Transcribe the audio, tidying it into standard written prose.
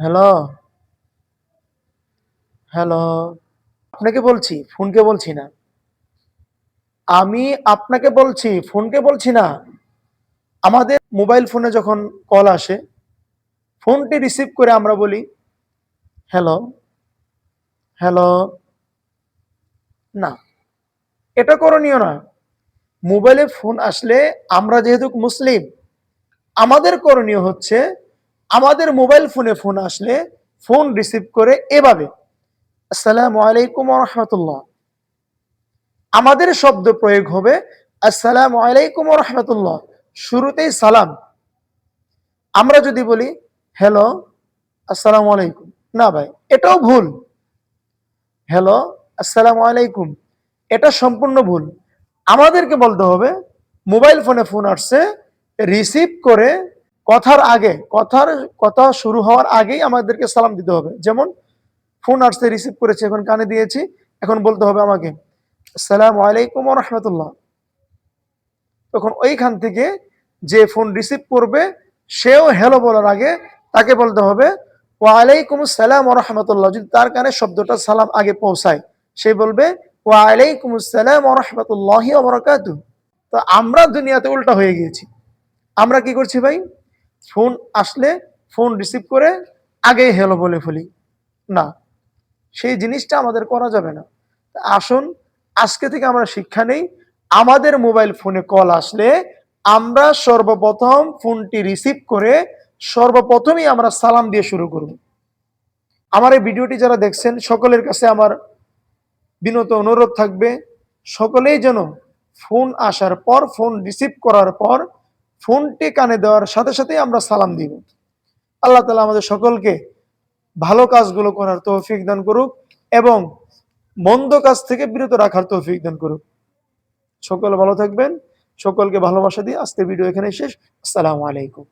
Hello, hello. আপনাকে বলছি, ফোনকে বলছি না। আমি আপনাকে বলছি, ফোনকে বলছি না। আমাদের মোবাইল ফোনে যখন কল আসে, ফোনটি রিসিভ করে আমরা বলি, হ্যালো, হ্যালো। না, এটা করণীয় না। মোবাইলে ফোন আসলে আমরা যেহেতু মুসলিম, আমাদের করণীয় হচ্ছে আমাদের মোবাইল ফোনে ফোন আসলে ফোন রিসিভ করে এভাবে, আসসালামু আলাইকুম ওয়া রাহমাতুল্লাহ। আমাদের শব্দ প্রয়োগ হবে আসসালামু আলাইকুম ওয়া রাহমাতুল্লাহ। শুরুতেই সালাম। আমরা যদি বলি হ্যালো, আসসালামু আলাইকুম, না ভাই, এটাও ভুল। হ্যালো, আসসালামু আলাইকুম, এটা সম্পূর্ণ ভুল। আমাদেরকে বলতে হবে মোবাইল ফোনে ফোন আসছে, রিসিভ করে কথার আগে, কথা শুরু হওয়ার আগেই আমাদেরকে সালাম দিতে হবে। যেমন ফোন আসছে, রিসিভ করেছি, এখন কানে দিয়েছি, এখন বলতে হবে আমাকে আসসালামু আলাইকুম ওয়া রাহমাতুল্লাহ। তখন ওইখান থেকে যে ফোন রিসিভ করবে সেও হ্যালো বলার আগে তাকে বলতে হবে ওয়ালাইকুম আসসালাম ওয়া রাহমাতুল্লাহ। যদি তার কানে শব্দটা সালাম আগে পৌঁছায়, সে বলবে ওয়ালাইকুম আসসালাম ওয়া রাহমাতুল্লাহি ওয়া বারাকাতুহু। তো আমরা দুনিয়াতে উল্টা হয়ে গিয়েছি। আমরা কি করছি ভাই? ফোন আসলে ফোন রিসিভ করে আগেই হ্যালো বলে ফেলি। না, সেই জিনিসটা আমাদের করা যাবে না। আসুন আজকে থেকে আমরা শিক্ষা নেই। আমাদের মোবাইল ফোনে কল আসলে আমরা সর্বপ্রথম ফোনটি রিসিভ করে সর্বপ্রথমই আমরা সালাম দিয়ে শুরু করব। আমার এই ভিডিওটি যারা দেখছেন সকলের কাছে আমার বিনত অনুরোধ থাকবে, সকলেই যেন ফোন আসার পর, ফোন রিসিভ করার পর ফোনটি কানে দেওয়ার সাথে সাথেই আমরা সালাম দিব। আল্লাহ তাআলা আমাদের সকলকে ভালো কাজগুলো করার তৌফিক দান করুক এবং মন্দ কাজ থেকে বিরত রাখার তৌফিক দান করুক। সকলে ভালো থাকবেন। সকলকে ভালোবাসা দিয়ে আজকের ভিডিও এখানেই শেষ। আসসালামু আলাইকুম।